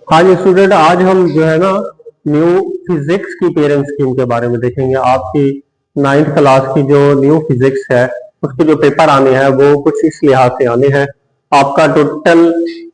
हाँ जी स्टूडेंट, आज हम जो है ना न्यू फिजिक्स की पेरेंट स्कीम के बारे में देखेंगे। आपकी 9th क्लास की जो न्यू फिजिक्स है उसके जो पेपर आने हैं वो कुछ इस लिहाज से आने हैं। आपका टोटल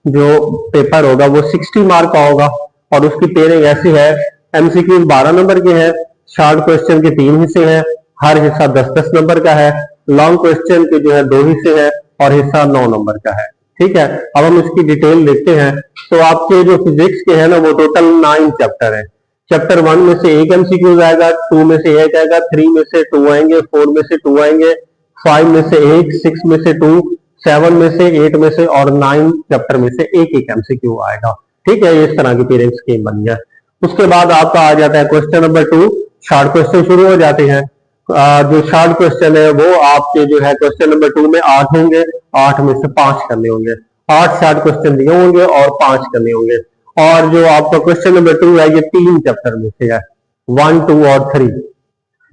जो पेपर होगा वो 60 मार्क का होगा और उसकी पेयरिंग ऐसी है। एमसीक्यू 12 नंबर के हैं, शॉर्ट क्वेश्चन के 3 हिस्से हैं, हर हिस्सा 10-10 नंबर का है। लॉन्ग क्वेश्चन के जो है 2 हिस्से हैं और हिस्सा 9 नंबर का है। ठीक है, अब हम इसकी डिटेल देखते हैं। तो आपके जो फिजिक्स के हैं ना वो टोटल 9 चैप्टर है। चैप्टर 1 में से एक एमसीक्यू आएगा, 2 में से एक आएगा, 3 में से 2 आएंगे, 4 में से 2 आएंगे, 5 में से एक, 6 में से 2, 7 में से, 8 में से और 9 चैप्टर में से एक एक एमसीक्यू आएगा। ठीक है, इस तरह की पेरेंट स्कीम बनी है। उसके बाद आपका आ जाता है क्वेश्चन नंबर 2। शॉर्ट क्वेश्चन शुरू हो जाते हैं। जो शॉर्ट क्वेश्चन है वो आपके जो है क्वेश्चन नंबर 2 में 8 होंगे, 8 में से 5 करने होंगे। 8 शॉर्ट क्वेश्चन दिए होंगे और 5 करने होंगे। और जो आपका क्वेश्चन नंबर 2 है ये 3 चैप्टर में से है, 1, 2 और 3।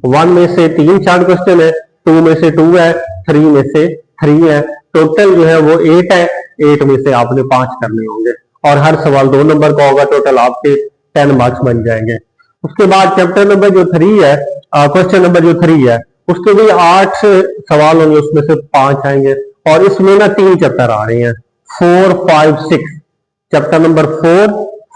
1 में से 3 शॉर्ट क्वेश्चन है, 2 में से 2 है, 3 में से 3 है। टोटल जो है वो 8 है, 8 में से आपने 5 करने होंगे और हर सवाल 2 नंबर का होगा। टोटल आपके 10 मार्क्स बन जाएंगे। उसके बाद चैप्टर नंबर जो 3 है, क्वेश्चन नंबर जो 3 है उसके भी 8 सवाल होंगे, उसमें से 5 आएंगे और इसमें ना 3 चैप्टर आ रहे हैं, 4, 5, 6। चैप्टर नंबर 4,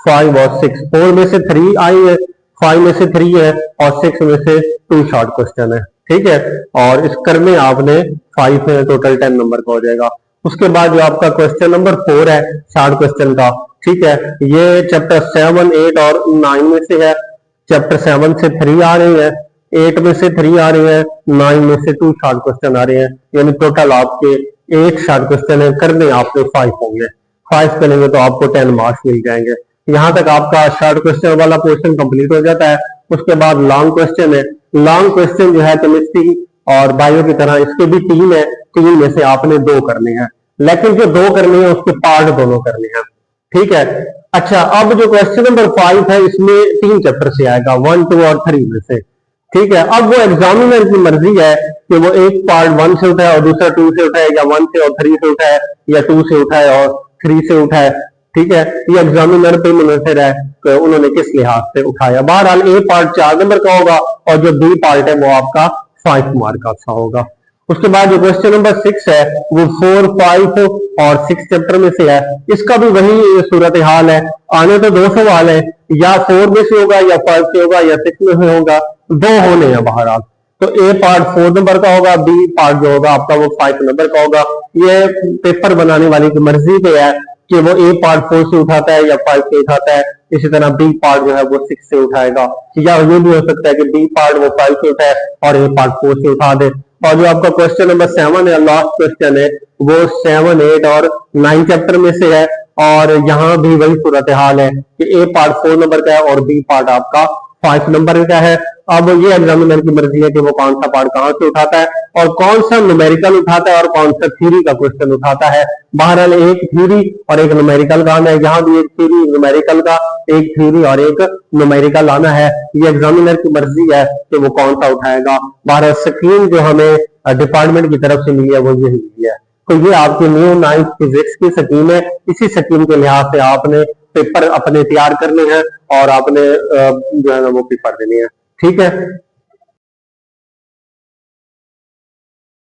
5 और 6। 4 में से 3 आई है, 5 में से 3 है और 6 में से 2 शॉर्ट क्वेश्चन है। ठीक है, और इस करने आपने 5 है, टोटल 10 नंबर का हो जाएगा। उसके बाद जो आपका क्वेश्चन नंबर 4 है शॉर्ट क्वेश्चन का, ठीक है, ये चैप्टर 7, 8 और 9 में से है। चैप्टर 7 से 3 आ रही है, 8 में से 3 आ रही है, 9 में से 2 शॉर्ट क्वेश्चन आ रहे हैं। यानी टोटल आपके 8 शॉर्ट क्वेश्चन है, करने आपके 5 होंगे। 5 करेंगे तो आपको 10 मार्क्स मिल जाएंगे। यहाँ तक आपका शॉर्ट क्वेश्चन वाला पोर्शन कंप्लीट हो जाता है। उसके बाद लॉन्ग क्वेश्चन है। लॉन्ग क्वेश्चन जो है केमिस्ट्री और बायो की तरह इसके भी 3 है, 3 में से आपने 2 करने हैं, लेकिन जो 2 करने हैं उसके पार्ट दोनों करने हैं। ठीक है, अच्छा, अब जो क्वेश्चन नंबर 5 है इसमें 3 चैप्टर से आएगा, 1, 2 और 3 में से। ठीक है, अब वो एग्जामिनर की मर्जी है कि वो एक पार्ट 1 से उठाए और दूसरा 2 से उठाए, या 1 से और 3 से उठाए, या 2 से उठाए और 3 से उठाए। ठीक है, ये एग्जामिनर पे मुनहसर है कि उन्होंने किस लिहाज से उठाया। बहरहाल ए पार्ट 4 नंबर का होगा और जो बी पार्ट है वो आपका 5 मार्क का होगा। उसके बाद जो क्वेश्चन नंबर 6 है वो 4, 5 और 6 चैप्टर में से है। इसका भी वही सूरत हाल है। आने तो 2 सवाल है, या 4 में से होगा, या 5 से होगा, या 6 में से होगा, 2 होने हैं बहरहाल। तो ए पार्ट 4 नंबर का होगा, बी पार्ट जो होगा आपका वो 5 नंबर का होगा। ये पेपर बनाने वाले की मर्जी पे है कि वो ए पार्ट 4 से उठाता है या 5 से उठाता है। इसी तरह बी पार्ट जो है वो 6 से उठाएगा, या ये भी हो सकता है कि बी पार्ट वो 5 से उठाए और ए पार्ट 4 से उठा दे। और जो आपका क्वेश्चन नंबर 7 है, लास्ट क्वेश्चन है, वो 7, 8 और 9 चैप्टर में से है। और यहाँ भी वही सूरत हाल है कि ए पार्ट 4 नंबर का है और बी पार्ट आपका 5 नंबर का है। अब ये एग्जामिनर की मर्जी है कि वो कौन सा पार्ट कहां से उठाता है और कौन सा न्यूमेरिकल उठाता है और कौन सा थ्योरी का क्वेश्चन उठाता है। बहरहाल एक थ्योरी और एक न्यूमेरिकल का आना है, यहाँ भी एक थ्योरी न्यूमेरिकल का, एक थ्योरी और एक न्यूमेरिकल आना है। ये एग्जामिनर की मर्जी है कि वो कौन सा उठाएगा। बहरहाल स्कीम जो हमें डिपार्टमेंट की तरफ से मिली है वो यही मिली है। तो ये आपकी न्यू 9th फिजिक्स की स्कीम है। इसी स्कीम के लिहाज से आपने पेपर अपने तैयार करने हैं और आपने जो है ना वो पेपर देने हैं। ठीक है।